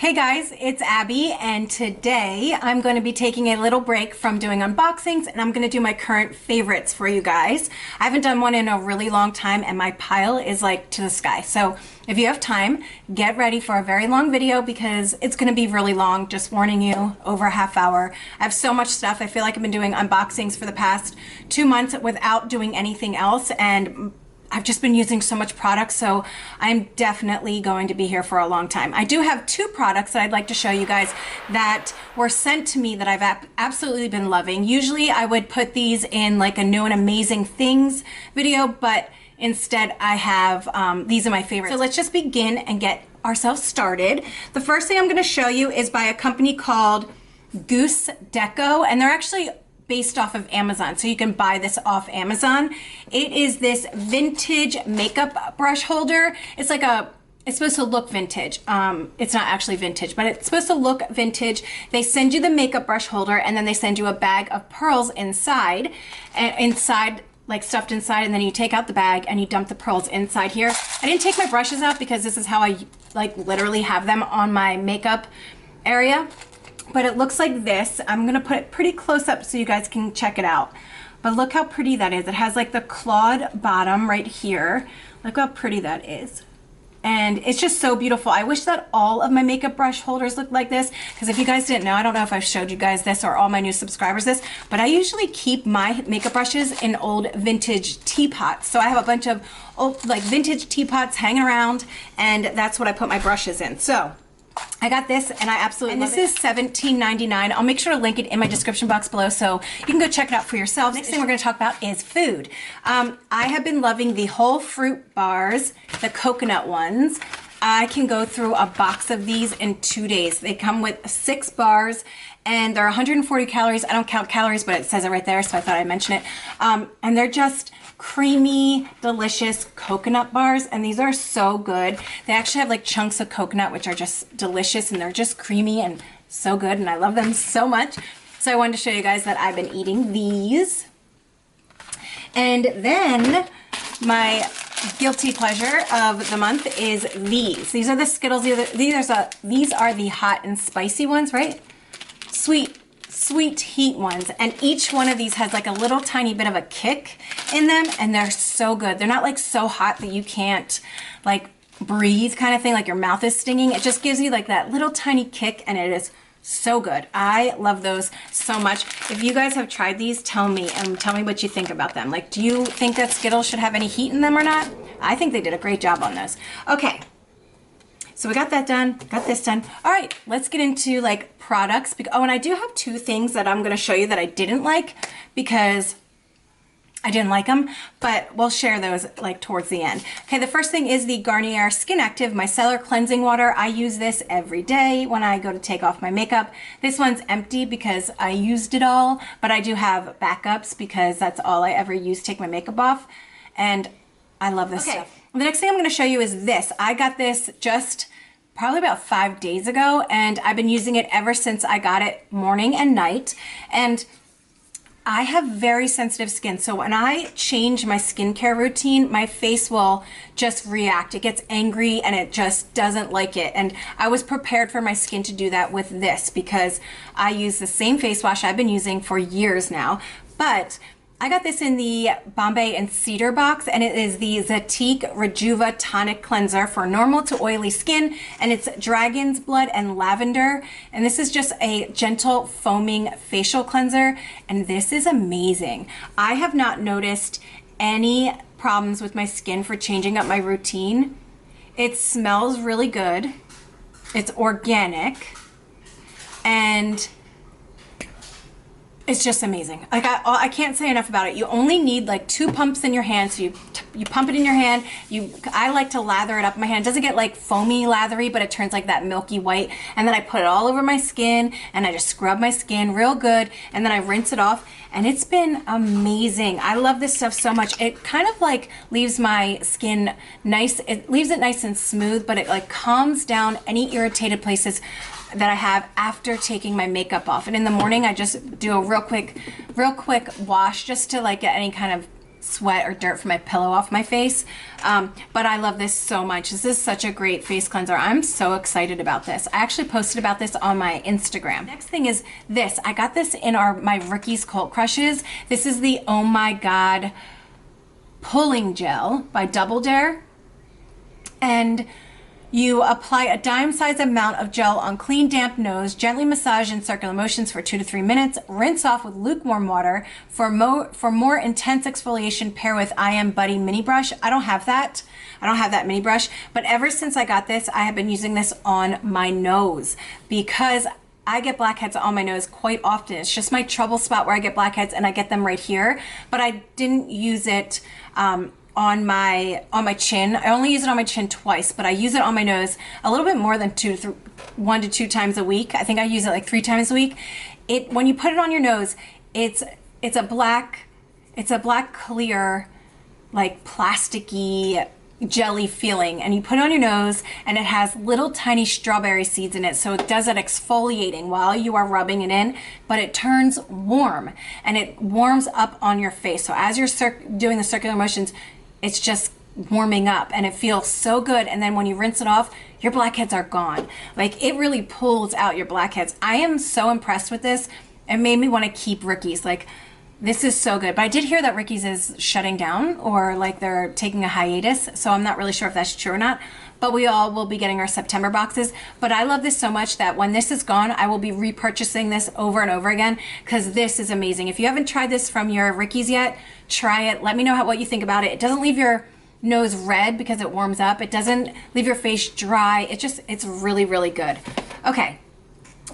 Hey guys, it's Abby, and today I'm going to be taking a little break from doing unboxings and I'm going to do my current favorites for you guys. I haven't done one in a really long time and my pile is like to the sky. So if you have time, get ready for a very long video because it's going to be really long, just warning you, over a half hour. I have so much stuff. I feel like I've been doing unboxings for the past 2 months without doing anything else, and I've just been using so much product, so I'm definitely going to be here for a long time. I do have 2 products that I'd like to show you guys that were sent to me that I've absolutely been loving. Usually I would put these in like a new and amazing things video, but instead I have these are my favorites. So let's just begin and get ourselves started. The first thing I'm going to show you is by a company called Goose Deco, and they're actually based off of Amazon, so you can buy this off Amazon. It is this vintage makeup brush holder. It's supposed to look vintage. It's not actually vintage, but it's supposed to look vintage. They send you the makeup brush holder and then they send you a bag of pearls inside, like stuffed inside, and then you take out the bag and you dump the pearls inside here. I didn't take my brushes out because this is how I like literally have them on my makeup area. But it looks like this. I'm gonna put it pretty close up so you guys can check it out. But look how pretty that is. It has like the clawed bottom right here. Look how pretty that is. And it's just so beautiful. I wish that all of my makeup brush holders looked like this, because if you guys didn't know, I don't know if I've showed you guys this or all my new subscribers this, but I usually keep my makeup brushes in old vintage teapots. So I have a bunch of old like vintage teapots hanging around, and that's what I put my brushes in. So I got this and I absolutely love it. This is $17.99. I'll make sure to link it in my description box below so you can go check it out for yourselves. Next thing we're going to talk about is food. I have been loving the whole fruit bars, the coconut ones. I can go through a box of these in 2 days. They come with 6 bars and they're 140 calories. I don't count calories, but it says it right there, so I thought I'd mention it. And they're just creamy, delicious coconut bars, and these are so good. They actually have like chunks of coconut, which are just delicious, and they're just creamy and so good, and I love them so much. So I wanted to show you guys that I've been eating these. And then my guilty pleasure of the month is these. These are the Skittles. These are the hot and spicy ones, right? Sweet heat ones, and each one of these has like a little tiny bit of a kick in them, and they're so good. They're not like so hot that you can't like breathe kind of thing, like your mouth is stinging. It just gives you like that little tiny kick, and it is so good. I love those so much. If you guys have tried these, tell me what you think about them. Like, do you think that Skittles should have any heat in them or not? I think they did a great job on those. Okay, so we got that done, got this done. All right, let's get into like products. Oh, and I do have 2 things that I'm gonna show you that I didn't like because I didn't like them, but we'll share those like towards the end. Okay, the first thing is the Garnier Skin Active Micellar Cleansing Water. I use this every day when I go to take off my makeup. This one's empty because I used it all, but I do have backups because that's all I ever use to take my makeup off, and I love this stuff. The next thing I'm gonna show you is this. I got this just probably about 5 days ago, and I've been using it ever since I got it morning and night. And I have very sensitive skin, so when I change my skincare routine, my face will just react. It gets angry and it just doesn't like it. And I was prepared for my skin to do that with this because I use the same face wash I've been using for years now. But I got this in the Bombay and Cedar box, and it is the Zatique Rejuva Tonic Cleanser for normal to oily skin, and it's dragon's blood and lavender, and this is just a gentle foaming facial cleanser, and this is amazing. I have not noticed any problems with my skin for changing up my routine. It smells really good. It's organic, and it's just amazing. Like I can't say enough about it. You only need like 2 pumps in your hand. So you pump it in your hand. I like to lather it up in my hand. It doesn't get like foamy lathery, but it turns like that milky white. And then I put it all over my skin and I just scrub my skin real good. And then I rinse it off, and it's been amazing. I love this stuff so much. It kind of like leaves my skin nice. It leaves it nice and smooth, but it like calms down any irritated places that I have after taking my makeup off. And in the morning I just do a real quick wash just to like get any kind of sweat or dirt from my pillow off my face. But I love this so much. This is such a great face cleanser. I'm so excited about this. I actually posted about this on my Instagram. Next thing is this. I got this in my Ricky's Cult Crushes. This is the Oh My God Pulling Gel by Double Dare. And you apply a dime-sized amount of gel on clean, damp nose, gently massage in circular motions for 2 to 3 minutes, rinse off with lukewarm water. For more intense exfoliation, pair with I Am Buddy mini brush. I don't have that. I don't have that mini brush, but ever since I got this, I have been using this on my nose because I get blackheads on my nose quite often. It's just my trouble spot where I get blackheads, and I get them right here, but I didn't use it on my chin. I only use it on my chin twice, but I use it on my nose a little bit more than 1 to 2 times a week. I think I use it like 3 times a week. When you put it on your nose, it's a black clear, like plasticky jelly feeling, and you put it on your nose, and it has little tiny strawberry seeds in it, so it does that exfoliating while you are rubbing it in, but it turns warm and it warms up on your face. So as you're doing the circular motions, it's just warming up and it feels so good. And then when you rinse it off, your blackheads are gone. Like, it really pulls out your blackheads. I am so impressed with this. It made me want to keep Ricky's. Like, this is so good. But I did hear that Ricky's is shutting down, or like they're taking a hiatus. So I'm not really sure if that's true or not. But we all will be getting our September boxes. But I love this so much that when this is gone, I will be repurchasing this over and over again, because this is amazing. If you haven't tried this from your Ricky's yet, try it. Let me know what you think about it. It doesn't leave your nose red because it warms up. It doesn't leave your face dry. It's really, really good. Okay.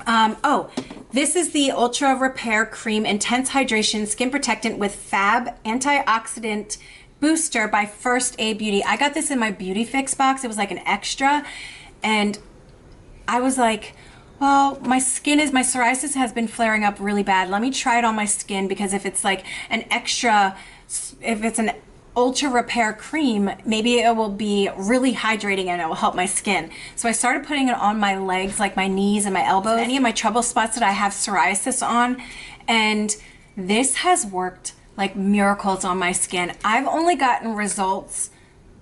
Oh, this is the Ultra Repair Cream Intense Hydration Skin Protectant with Fab Antioxidant Booster by First Aid Beauty. I got this in my Beauty Fix box. It was like an extra, and I was like, well, my psoriasis has been flaring up really bad. Let me try it on my skin, because if it's like an extra, if it's an Ultra Repair cream, maybe it will be really hydrating and it will help my skin. So I started putting it on my legs, like my knees and my elbows, any of my trouble spots that I have psoriasis on, and this has worked like miracles on my skin. I've only gotten results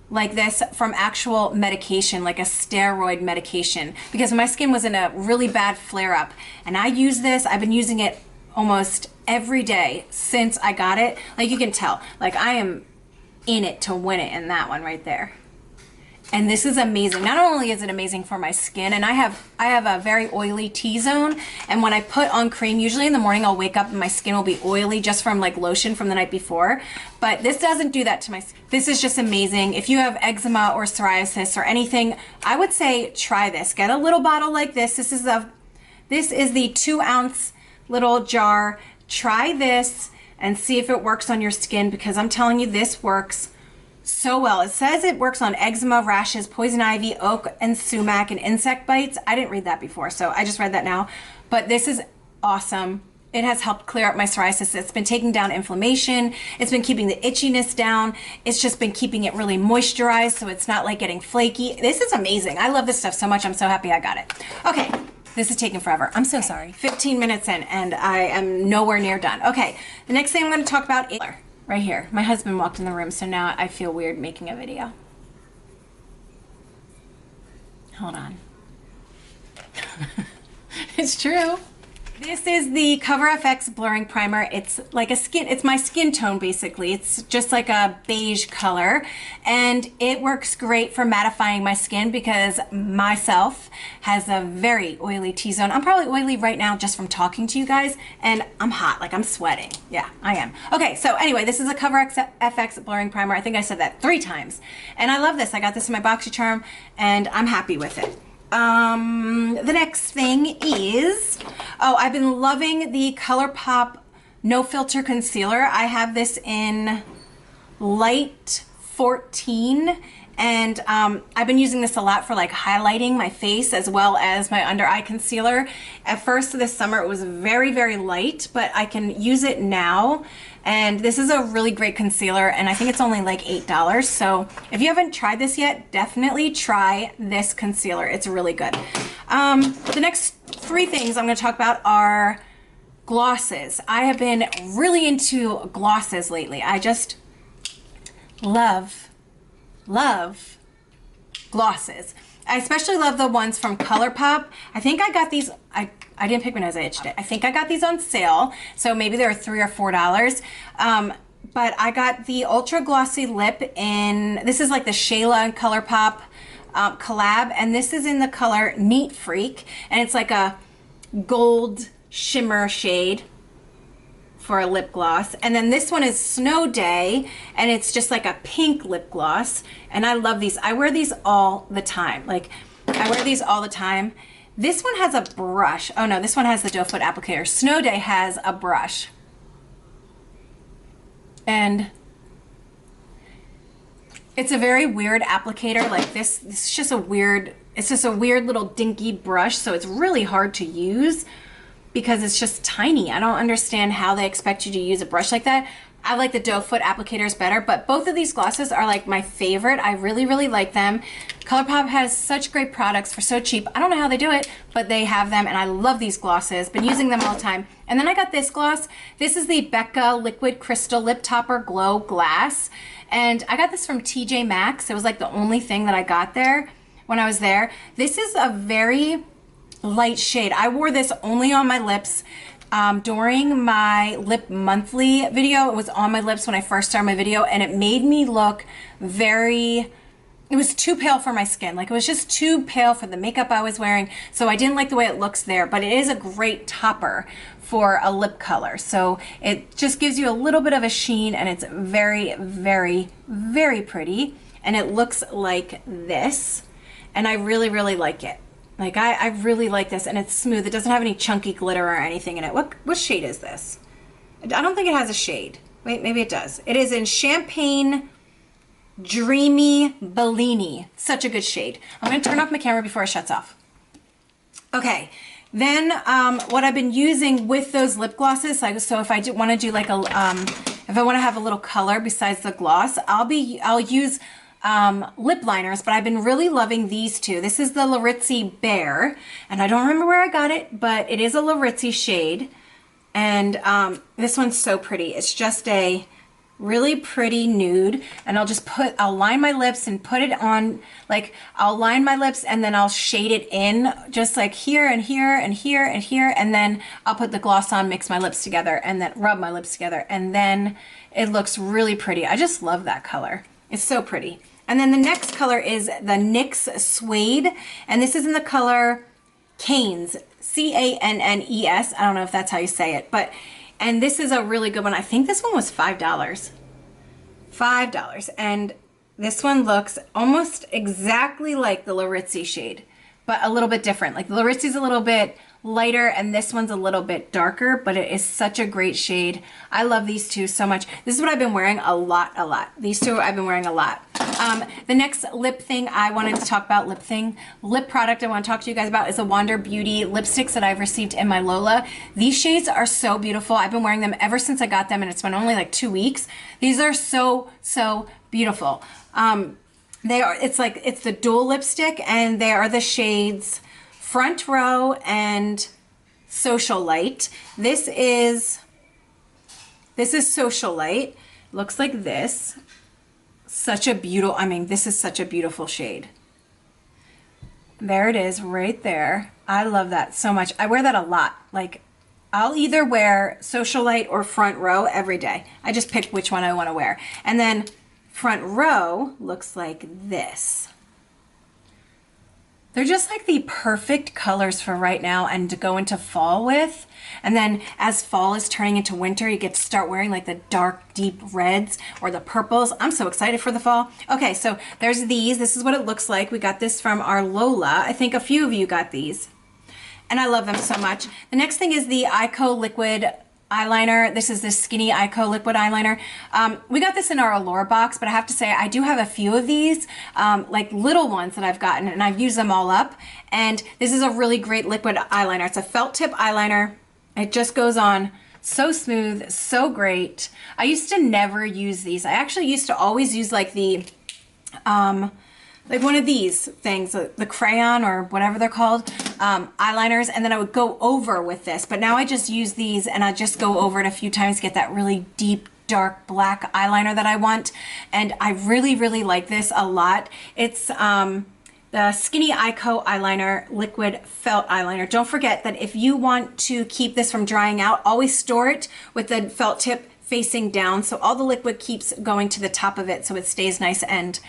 like this from actual medication, like a steroid medication, because my skin was in a really bad flare up, and I use this. I've been using it almost every day since I got it. Like, you can tell, like, I am in it to win it in that one right there. And this is amazing. Not only is it amazing for my skin, and I have a very oily T-zone, and when I put on cream, usually in the morning I'll wake up and my skin will be oily just from like lotion from the night before, but this doesn't do that to my skin. This is just amazing. If you have eczema or psoriasis or anything, I would say try this. Get a little bottle like this. This is the 2-ounce little jar. Try this and see if it works on your skin, because I'm telling you, this works so well. It says it works on eczema, rashes, poison ivy, oak and sumac, and insect bites. I didn't read that before, so I just read that now. But this is awesome. It has helped clear up my psoriasis. It's been taking down inflammation. It's been keeping the itchiness down. It's just been keeping it really moisturized, so it's not like getting flaky. This is amazing. I love this stuff so much. I'm so happy I got it. Okay. This is taking forever. I'm so sorry. 15 minutes in and I am nowhere near done. Okay, the next thing I'm going to talk about is right here. My husband walked in the room, so now I feel weird making a video. Hold on. It's true. This is the Cover FX Blurring Primer. It's like it's my skin tone basically. It's just like a beige color, and it works great for mattifying my skin because myself has a very oily T-zone. I'm probably oily right now just from talking to you guys, and I'm hot, like I'm sweating. Yeah, I am. Okay, so anyway, this is a Cover FX Blurring Primer. I think I said that 3 times, and I love this. I got this in my BoxyCharm, and I'm happy with it. The next thing is, I've been loving the ColourPop No Filter Concealer. I have this in light 14, and I've been using this a lot for like highlighting my face as well as my under eye concealer. At first this summer it was very, very light, but I can use it now. And this is a really great concealer, and I think it's only like $8. So if you haven't tried this yet, definitely try this concealer. It's really good. The next 3 things I'm going to talk about are glosses. I have been really into glosses lately. I just love, love glosses. I especially love the ones from ColourPop. I think I got these, I didn't pick my nose, I itched it. I think I got these on sale, so maybe they were $3 or $4. But I got the Ultra Glossy Lip in, this is like the Shayla and ColourPop collab, and this is in the color Neat Freak, and it's like a gold shimmer shade for a lip gloss. And then this one is Snow Day, and it's just like a pink lip gloss, and I love these. I wear these all the time. Like, I wear these all the time. This one has a brush. Oh no, this one has the doe foot applicator. Snow Day has a brush. And it's a very weird applicator. Like this is just a weird, it's just a weird little dinky brush, so it's really hard to use because it's just tiny. I don't understand how they expect you to use a brush like that. I like the doe foot applicators better, but both of these glosses are like my favorite. I really, really like them. ColourPop has such great products for so cheap. I don't know how they do it, but they have them, and I love these glosses. Been using them all the time. And then I got this gloss. This is the Becca Liquid Crystal Lip Topper Glow Glass. And I got this from TJ Maxx. It was like the only thing that I got there when I was there. This is a very light shade. I wore this only on my lips during my lip monthly video. It was on my lips when I first started my video, and it made me look very, it was too pale for my skin. Like, it was just too pale for the makeup I was wearing, so I didn't like the way it looks there, but it is a great topper for a lip color. So it just gives you a little bit of a sheen, and it's very, very, very pretty, and it looks like this, and I really, really like it. Like, I really like this, and it's smooth. It doesn't have any chunky glitter or anything in it. What shade is this? I don't think it has a shade. Wait, maybe it does. It is in Champagne Dreamy Bellini. Such a good shade. I'm going to turn off my camera before it shuts off. Okay, then what I've been using with those lip glosses, like, so if I want to do like a, if I want to have a little color besides the gloss, I'll use lip liners, but I've been really loving these two. This is the Laritzi Bear, and I don't remember where I got it, but it is a Laritzi shade, and this one's so pretty. It's just a really pretty nude, and I'll line my lips and put it on, like, I'll line my lips and then I'll shade it in just like here and here and here and here, and then I'll put the gloss on, mix my lips together, and then rub my lips together, and then it looks really pretty. I just love that color. It's so pretty. And then the next color is the NYX Suede, and this is in the color Cannes, C-A-N-N-E-S. I don't know if that's how you say it, but, and this is a really good one. I think this one was $5. $5. And this one looks almost exactly like the Laritzi shade, but a little bit different. Like, the Laritzi's a little bit lighter, and this one's a little bit darker, but it is such a great shade. I love these two so much. This is what I've been wearing a lot. These two I've been wearing a lot. The next lip thing I wanted to talk about, lip product I want to talk to you guys about is the Wander Beauty lipsticks that I've received in my Lola. These shades are so beautiful. I've been wearing them ever since I got them, and it's been only like 2 weeks. These are so, so beautiful. It's the dual lipstick, and they are the shades Front Row and Social Light. This is Social Light. Looks like this. Such a beautiful, I mean, this is such a beautiful shade. There it is right there. I love that so much. I wear that a lot. Like, I'll either wear Social Light or Front Row every day. I just pick which one I want to wear. And then Front Row looks like this. They're just like the perfect colors for right now and to go into fall with. And then as fall is turning into winter, you get to start wearing like the dark, deep reds or the purples. I'm so excited for the fall. Okay, so there's these. This is what it looks like. We got this from our Lola. I think a few of you got these, and I love them so much. The next thing is the Ico Liquid eyeliner. This is the Skinny Ico Liquid eyeliner. We got this in our Allure box, but I have to say I do have a few of these, like little ones that I've gotten, and I've used them all up. And this is a really great liquid eyeliner. It's a felt tip eyeliner. It just goes on so smooth, so great. I used to never use these. I actually used to always use like the like one of these things, the crayon or whatever they're called, eyeliners, and then I would go over with this. But now I just use these, and I just go over it a few times to get that really deep, dark black eyeliner that I want. And I really, really like this a lot. It's the Skinny Ico eyeliner, liquid felt eyeliner. Don't forget that if you want to keep this from drying out, always store it with the felt tip facing down so all the liquid keeps going to the top of it so it stays nice and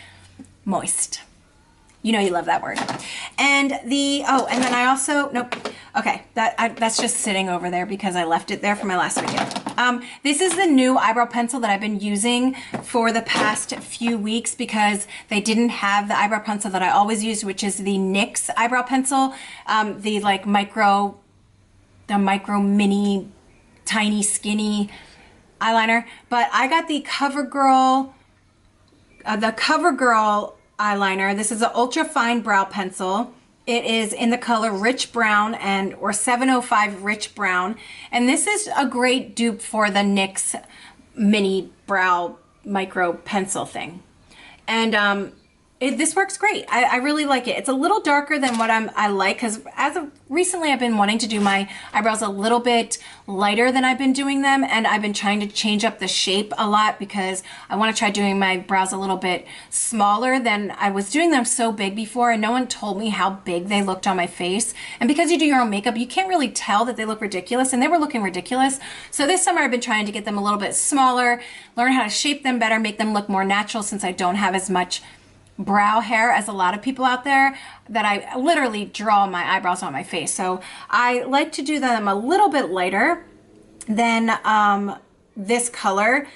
moist. You know you love that word. And and then I also, nope, okay, that's just sitting over there because I left it there for my last video. This is the new eyebrow pencil that I've been using for the past few weeks because they didn't have the eyebrow pencil that I always use, which is the NYX eyebrow pencil, the like micro mini, tiny, skinny eyeliner. But I got the CoverGirl eyeliner. This is an ultra fine brow pencil. It is in the color Rich Brown or 705 Rich Brown. And this is a great dupe for the NYX mini brow micro pencil thing. And this works great. I really like it. It's a little darker than what I like because as of recently I've been wanting to do my eyebrows a little bit lighter than I've been doing them, and I've been trying to change up the shape a lot because I want to try doing my brows a little bit smaller than I was doing them so big before, and no one told me how big they looked on my face. And because you do your own makeup, you can't really tell that they look ridiculous, and they were looking ridiculous. So this summer I've been trying to get them a little bit smaller, learn how to shape them better, make them look more natural since I don't have as much brow hair as a lot of people out there that I literally draw my eyebrows on my face. So I like to do them a little bit lighter than this color,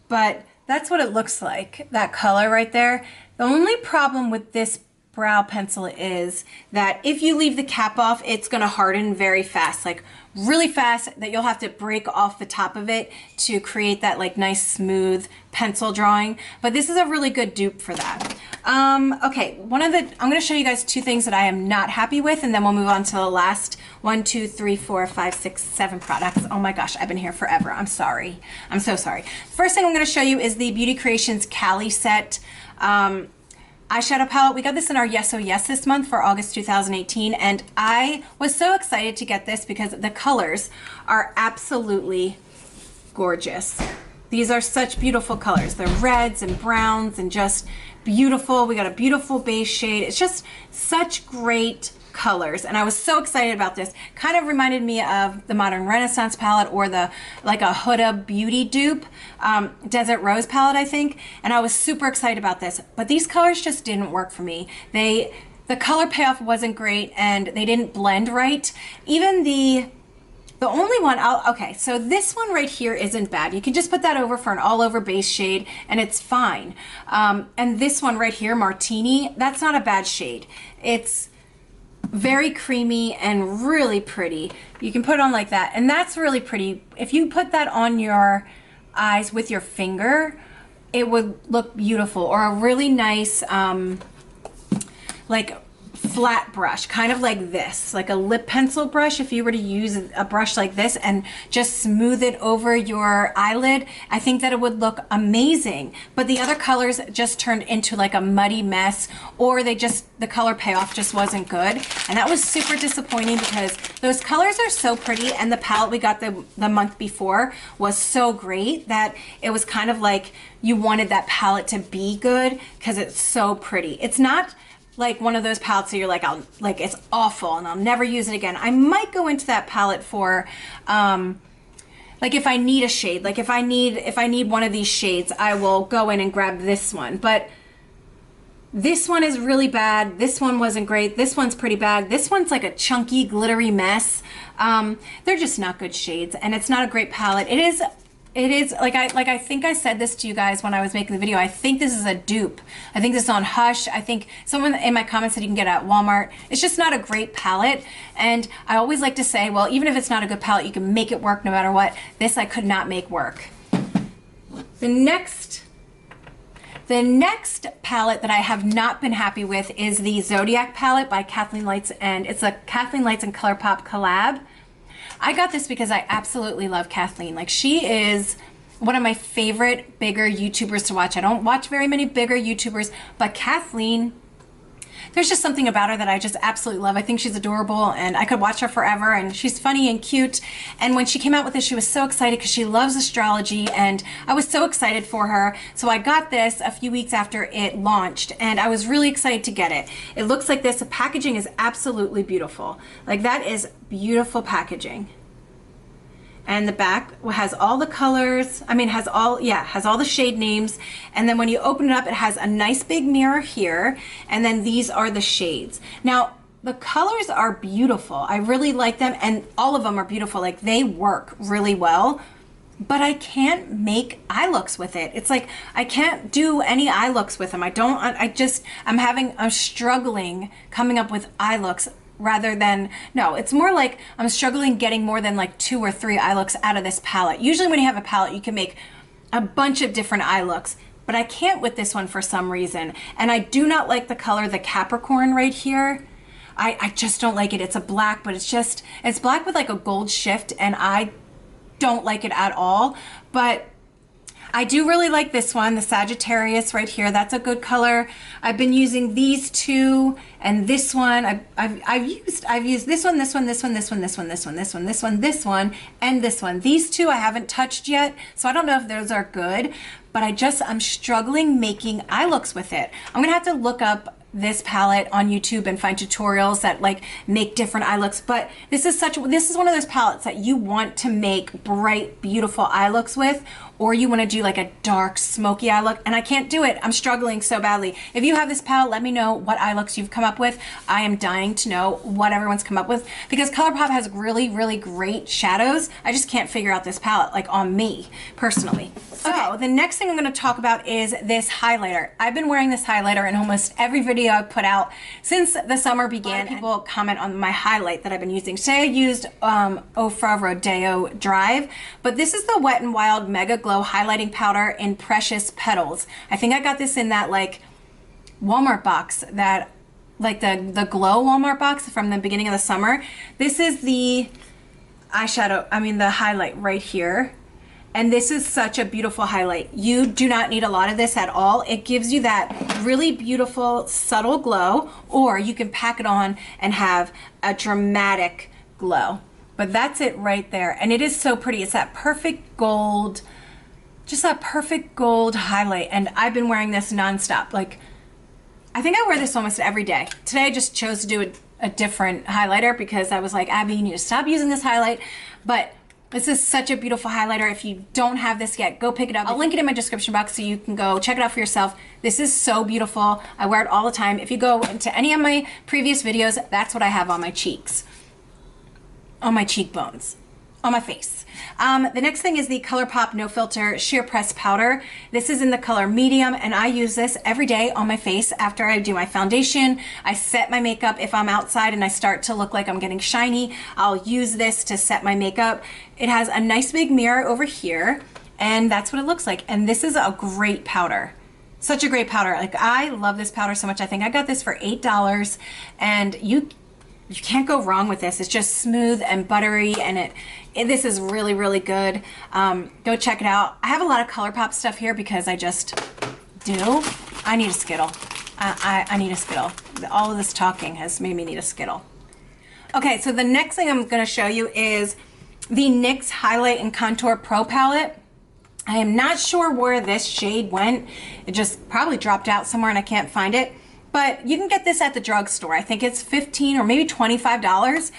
but that's what it looks like, that color right there. The only problem with this brow pencil is that if you leave the cap off, it's gonna harden very fast, like really fast, that you'll have to break off the top of it to create that like nice smooth pencil drawing. But this is a really good dupe for that. Okay, I'm gonna show you guys two things that I am not happy with, and then we'll move on to the last 1, 2, 3, 4, 5, 6, 7 products. Oh my gosh, I've been here forever. I'm sorry. I'm so sorry. First thing I'm gonna show you is the Beauty Creations Cali Set eyeshadow palette. We got this in our Yes Oh Yes this month for August 2018, and I was so excited to get this because the colors are absolutely gorgeous. These are such beautiful colors. They're reds and browns and just beautiful. We got a beautiful base shade. It's just such great colors, and I was so excited about this. Kind of reminded me of the Modern Renaissance palette or the like a Huda Beauty dupe, Desert Rose palette, I think. And I was super excited about this, but these colors just didn't work for me. The color payoff wasn't great, and they didn't blend right. Even the only one, okay, so this one right here isn't bad. You can just put that over for an all over base shade and it's fine. And this one right here, Martini, that's not a bad shade. It's very creamy and really pretty. You can put it on like that, and that's really pretty. If you put that on your eyes with your finger, it would look beautiful. Or a really nice like flat brush, kind of like this, like a lip pencil brush. If you were to use a brush like this and just smooth it over your eyelid, I think that it would look amazing. But the other colors just turned into like a muddy mess, or the color payoff just wasn't good. And that was super disappointing because those colors are so pretty, and the palette we got the month before was so great that it was kind of like you wanted that palette to be good because it's so pretty. It's not like one of those palettes that you're like, it's awful and I'll never use it again. I might go into that palette for like if I need a shade, like if I need one of these shades, I will go in and grab this one. But this one is really bad. This one wasn't great. This one's pretty bad. This one's like a chunky, glittery mess. They're just not good shades, and it's not a great palette. It is like I think I said this to you guys when I was making the video. I think this is a dupe. I think this is on Hush. I think someone in my comments said you can get it at Walmart. It's just not a great palette. And I always like to say, well, even if it's not a good palette, you can make it work no matter what. This I could not make work. The next palette that I have not been happy with is the Zodiac palette by Kathleen Lights, and it's a Kathleen Lights and ColourPop collab. I got this because I absolutely love Kathleen. Like, she is one of my favorite bigger YouTubers to watch. I don't watch very many bigger YouTubers, but Kathleen, there's just something about her that I just absolutely love. I think she's adorable and I could watch her forever, and she's funny and cute. And when she came out with this, she was so excited because she loves astrology, and I was so excited for her. So I got this a few weeks after it launched, and I was really excited to get it. It looks like this. The packaging is absolutely beautiful. Like, that is beautiful packaging. And the back has all the colors, has all the shade names. And then when you open it up, it has a nice big mirror here. And then these are the shades. Now, the colors are beautiful. I really like them, and all of them are beautiful. Like, they work really well, but I can't make eye looks with it. It's like, I can't do any eye looks with them. I'm struggling coming up with eye looks. It's more like I'm struggling getting more than like 2 or 3 eye looks out of this palette. Usually when you have a palette, you can make a bunch of different eye looks, but I can't with this one for some reason. And I do not like the color, the Capricorn right here. I just don't like it. It's a black, but it's black with like a gold shift, and I don't like it at all. But I do really like this one, the Sagittarius right here. That's a good color. I've been using these two and this one. I've used this one, this one, this one, this one, this one, this one, this one, this one, this one, and this one. These two I haven't touched yet, so I don't know if those are good, but I'm struggling making eye looks with it. I'm gonna have to look up this palette on YouTube and find tutorials that like make different eye looks. But this is one of those palettes that you want to make bright, beautiful eye looks with, or you want to do like a dark, smoky eye look, and I can't do it. I'm struggling so badly. If you have this palette, let me know what eye looks you've come up with. I am dying to know what everyone's come up with, because ColourPop has really, really great shadows. I just can't figure out this palette, like on me, personally. So the next thing I'm going to talk about is this highlighter. I've been wearing this highlighter in almost every video I've put out since the summer began. People comment on my highlight that I've been using. Today I used Ofra Rodeo Drive, but this is the Wet n Wild Mega Glow Highlighting Powder in Precious Petals. I think I got this in that like Walmart box, that like the Glow Walmart box from the beginning of the summer. This is the eyeshadow, the highlight right here. And this is such a beautiful highlight. You do not need a lot of this at all. It gives you that really beautiful, subtle glow, or you can pack it on and have a dramatic glow. But that's it right there. And it is so pretty. It's that perfect gold, just that perfect gold highlight. And I've been wearing this nonstop. Like, I think I wear this almost every day. Today I just chose to do a different highlighter because I was like, Abby, you need to stop using this highlight. But this is such a beautiful highlighter. If you don't have this yet, go pick it up. I'll link it in my description box so you can go check it out for yourself. This is so beautiful. I wear it all the time. If you go into any of my previous videos, that's what I have on my cheeks, on my cheekbones, on my face. The next thing is the ColourPop No Filter Sheer Press Powder. This is in the color medium, and I use this every day on my face after I do my foundation. I set my makeup. If I'm outside and I start to look like I'm getting shiny, I'll use this to set my makeup. It has a nice big mirror over here, and that's what it looks like. And this is a great powder. Such a great powder. Like, I love this powder so much. I think I got this for $8, and you can't go wrong with this. It's just smooth and buttery, and this is really, really good. Go check it out. I have a lot of ColourPop stuff here because I just do. I need a Skittle. I need a Skittle. All of this talking has made me need a Skittle. Okay, so the next thing I'm going to show you is the NYX Highlight and Contour Pro Palette. I am not sure where this shade went. It just probably dropped out somewhere and I can't find it. But you can get this at the drugstore. I think it's $15 or maybe $25.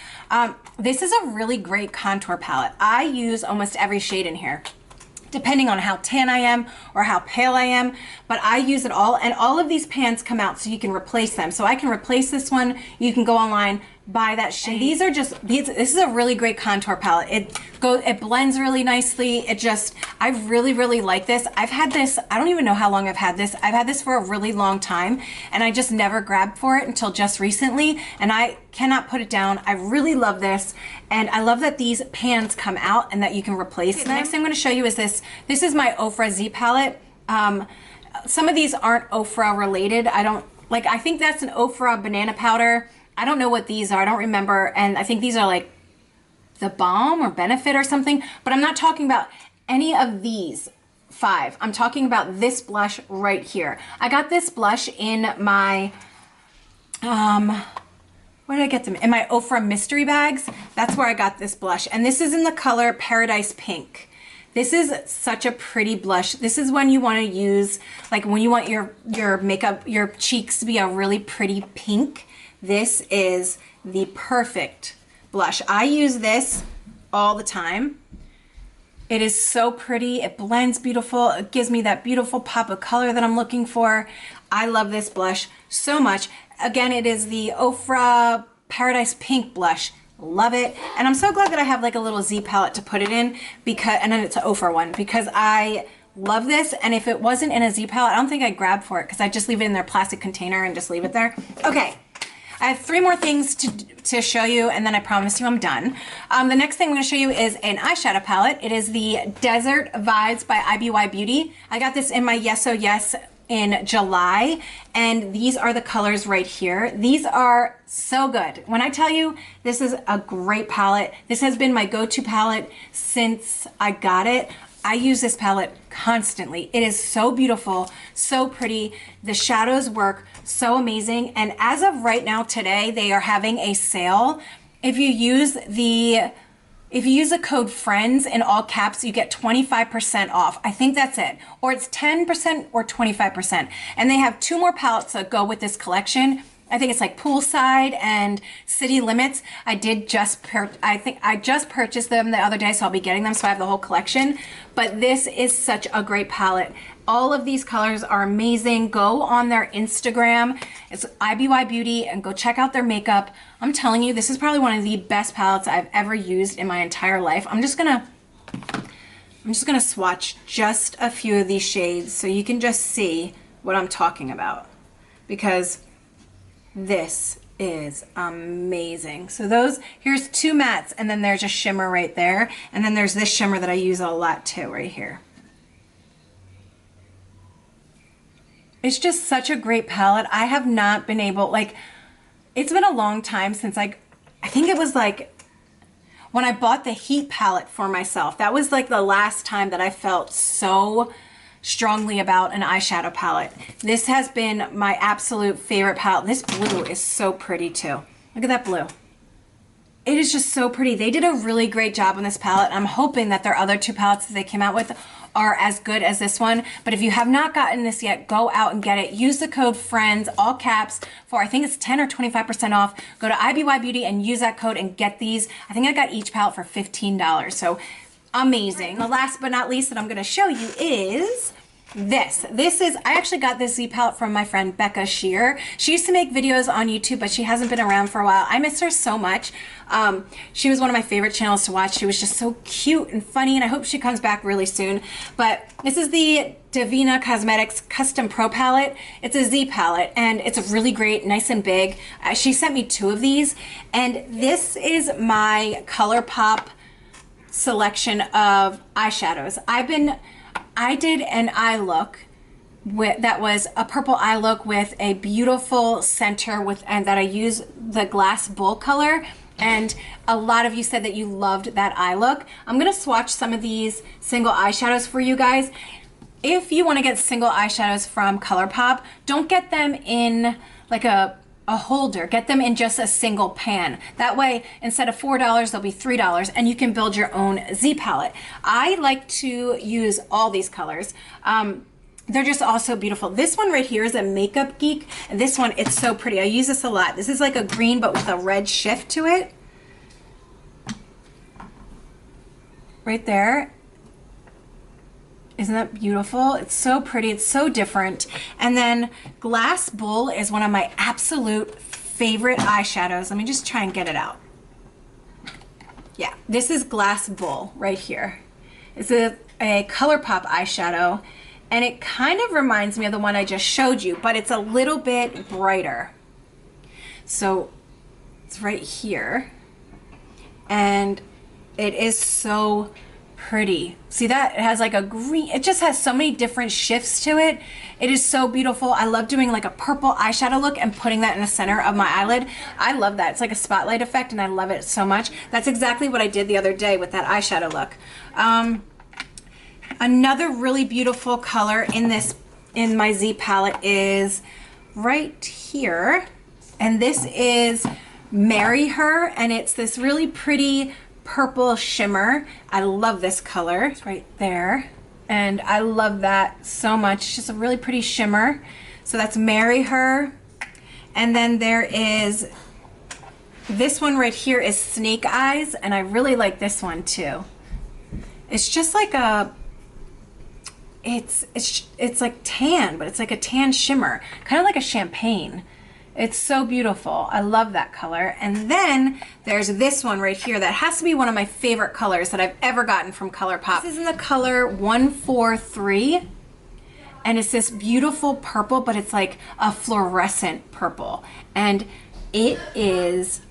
This is a really great contour palette. I use almost every shade in here, depending on how tan I am or how pale I am, but I use it all, and all of these pans come out so you can replace them. So I can replace this one. You can go online, buy that shade. These are just, this is a really great contour palette. It blends really nicely. I really, really like this. I've had this, I don't even know how long I've had this. I've had this for a really long time, and I just never grabbed for it until just recently, and I cannot put it down. I really love this, and I love that these pans come out and that you can replace them. The next thing I'm going to show you is this. This is my Ofra Z palette. Some of these aren't Ofra related. I think that's an Ofra banana powder. I don't know what these are. I don't remember. And I think these are like the Balm or Benefit or something. But I'm not talking about any of these 5. I'm talking about this blush right here. I got this blush in my Where did I get them? In my Ofra mystery bags. That's where I got this blush. And this is in the color Paradise Pink. This is such a pretty blush. This is when you want to use, like when you want your makeup, your cheeks to be a really pretty pink. This is the perfect blush. I use this all the time. It is so pretty. It blends beautiful. It gives me that beautiful pop of color that I'm looking for. I love this blush so much. Again, it is the Ofra Paradise Pink blush. Love it. And I'm so glad that I have like a little Z palette to put it in, because, and then it's an Ofra one, because I love this. And if it wasn't in a Z palette, I don't think I'd grab for it, because I just leave it in their plastic container and just leave it there. Okay. I have 3 more things to show you, and then I promise you I'm done. The next thing I'm going to show you is an eyeshadow palette. It is the Desert Vibes by IBY Beauty. I got this in my Yes Oh Yes in July, and these are the colors right here. These are so good. When I tell you this is a great palette, this has been my go-to palette since I got it. I use this palette constantly. It is so beautiful, so pretty. The shadows work so amazing. And as of right now today, they are having a sale. If you use the code FRIENDS in all caps, you get 25% off. I think that's it. Or it's 10% or 25%. And they have 2 more palettes that go with this collection. I think it's like Poolside and City Limits. I just purchased them the other day, so I'll be getting them, so I have the whole collection. But this is such a great palette. All of these colors are amazing. Go on their Instagram. It's IBY Beauty, and go check out their makeup. I'm telling you, this is probably one of the best palettes I've ever used in my entire life. I'm just gonna swatch just a few of these shades so you can just see what I'm talking about, because this is amazing. So here's 2 mattes, and then there's a shimmer right there, and then there's this shimmer that I use a lot too right here. It's just such a great palette. I have not been able, like, it's been a long time since I think it was like when I bought the Heat palette for myself. That was like the last time that I felt so strongly about an eyeshadow palette. This has been my absolute favorite palette. This blue is so pretty too. Look at that blue. It is just so pretty. They did a really great job on this palette. I'm hoping that their other 2 palettes that they came out with are as good as this one. But if you have not gotten this yet, go out and get it. Use the code FRIENDS, all caps, for I think it's 10 or 25% off. Go to IBY Beauty and use that code and get these. I think I got each palette for $15. So amazing. The last but not least that I'm gonna show you is this. I actually got this Z palette from my friend Becca Shear. She used to make videos on YouTube, but she hasn't been around for a while. I miss her so much. She was one of my favorite channels to watch. She was just so cute and funny, and I hope she comes back really soon. But this is the Divina Cosmetics Custom Pro palette. It's a Z palette, and it's really great, nice and big. She sent me 2 of these, and this is my ColourPop selection of eyeshadows. I did an eye look that was a purple eye look with a beautiful center and that I use the Glass Bull color, and a lot of you said that you loved that eye look. I'm gonna swatch some of these single eyeshadows for you guys. If you want to get single eyeshadows from ColourPop, don't get them in like a holder. Get them in just a single pan. That way, instead of $4, they'll be $3, and you can build your own Z palette. I like to use all these colors. They're just all so beautiful. This one right here is a Makeup Geek, and this one, it's so pretty. I use this a lot. This is like a green, but with a red shift to it. Right there. Isn't that beautiful? It's so pretty. It's so different. And then Glass Bull is one of my absolute favorite eyeshadows. Let me just try and get it out. Yeah, this is Glass Bull right here. It's a ColourPop eyeshadow, and it kind of reminds me of the one I just showed you, but it's a little bit brighter. So it's right here, and it is so pretty. See that? It has like a green, it just has so many different shifts to it. It is so beautiful. I love doing like a purple eyeshadow look and putting that in the center of my eyelid. I love that. It's like a spotlight effect, and I love it so much. That's exactly what I did the other day with that eyeshadow look. Another really beautiful color in my Z palette is right here. And this is Marry Her, and it's this really pretty purple shimmer. I love this color. It's right there. And I love that so much. It's just a really pretty shimmer. So that's Marry Her. And then there is this one right here is Snake Eyes, and I really like this one too. It's just like a, it's like tan, but it's like a tan shimmer, kind of like a champagne. It's so beautiful. I love that color. And then there's this one right here that has to be one of my favorite colors that I've ever gotten from ColourPop. This is in the color 143. And it's this beautiful purple, but it's like a fluorescent purple. And it is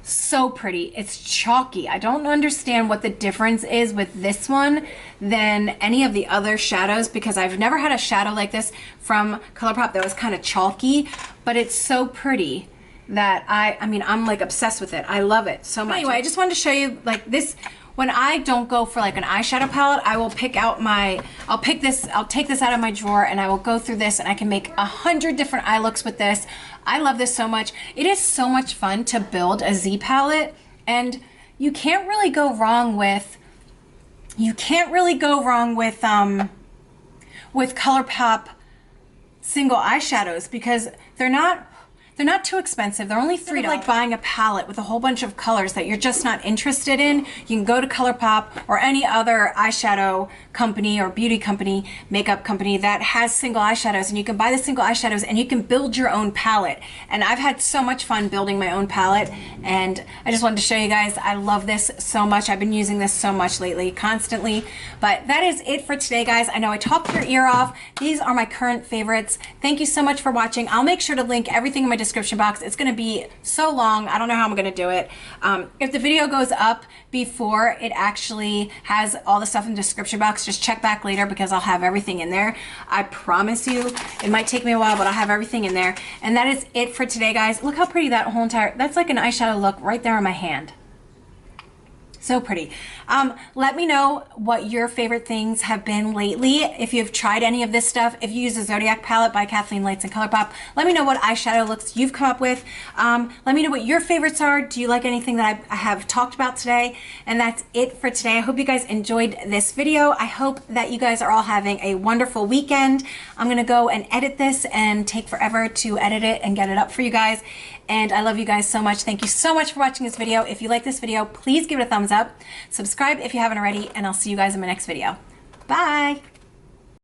so pretty. It's chalky. I don't understand what the difference is with this one than any of the other shadows, because I've never had a shadow like this from ColourPop that was kind of chalky, but it's so pretty that I mean, I'm like obsessed with it. I love it so much. Anyway, I just wanted to show you like this. When I don't go for like an eyeshadow palette, I will pick out I'll take this out of my drawer and I will go through this, and I can make 100 different eye looks with this. I love this so much. It is so much fun to build a Z palette, and you can't really go wrong with ColourPop single eyeshadows, because they're not too expensive. They're only $3. Like buying a palette with a whole bunch of colors that you're just not interested in. You can go to ColourPop or any other eyeshadow company or beauty company, makeup company that has single eyeshadows, and you can buy the single eyeshadows and you can build your own palette. And I've had so much fun building my own palette, and I just wanted to show you guys. I love this so much. I've been using this so much lately, constantly. But that is it for today, guys. I know I talked your ear off. These are my current favorites. Thank you so much for watching. I'll make sure to link everything in my description box. It's going to be so long. I don't know how I'm going to do it. If the video goes up before it actually has all the stuff in the description box, just check back later, because I'll have everything in there. I promise you, it might take me a while, but I'll have everything in there. And that is it for today, guys. Look how pretty that whole that's like an eyeshadow look right there on my hand. So pretty. Let me know what your favorite things have been lately. If you've tried any of this stuff, if you use the Zodiac palette by Kathleen Lights and ColourPop, let me know what eyeshadow looks you've come up with. Let me know what your favorites are. Do you like anything that I have talked about today? And that's it for today. I hope you guys enjoyed this video. I hope that you guys are all having a wonderful weekend. I'm gonna go and edit this and take forever to edit it and get it up for you guys. And I love you guys so much. Thank you so much for watching this video. If you like this video, please give it a thumbs up. Subscribe if you haven't already, and I'll see you guys in my next video. Bye.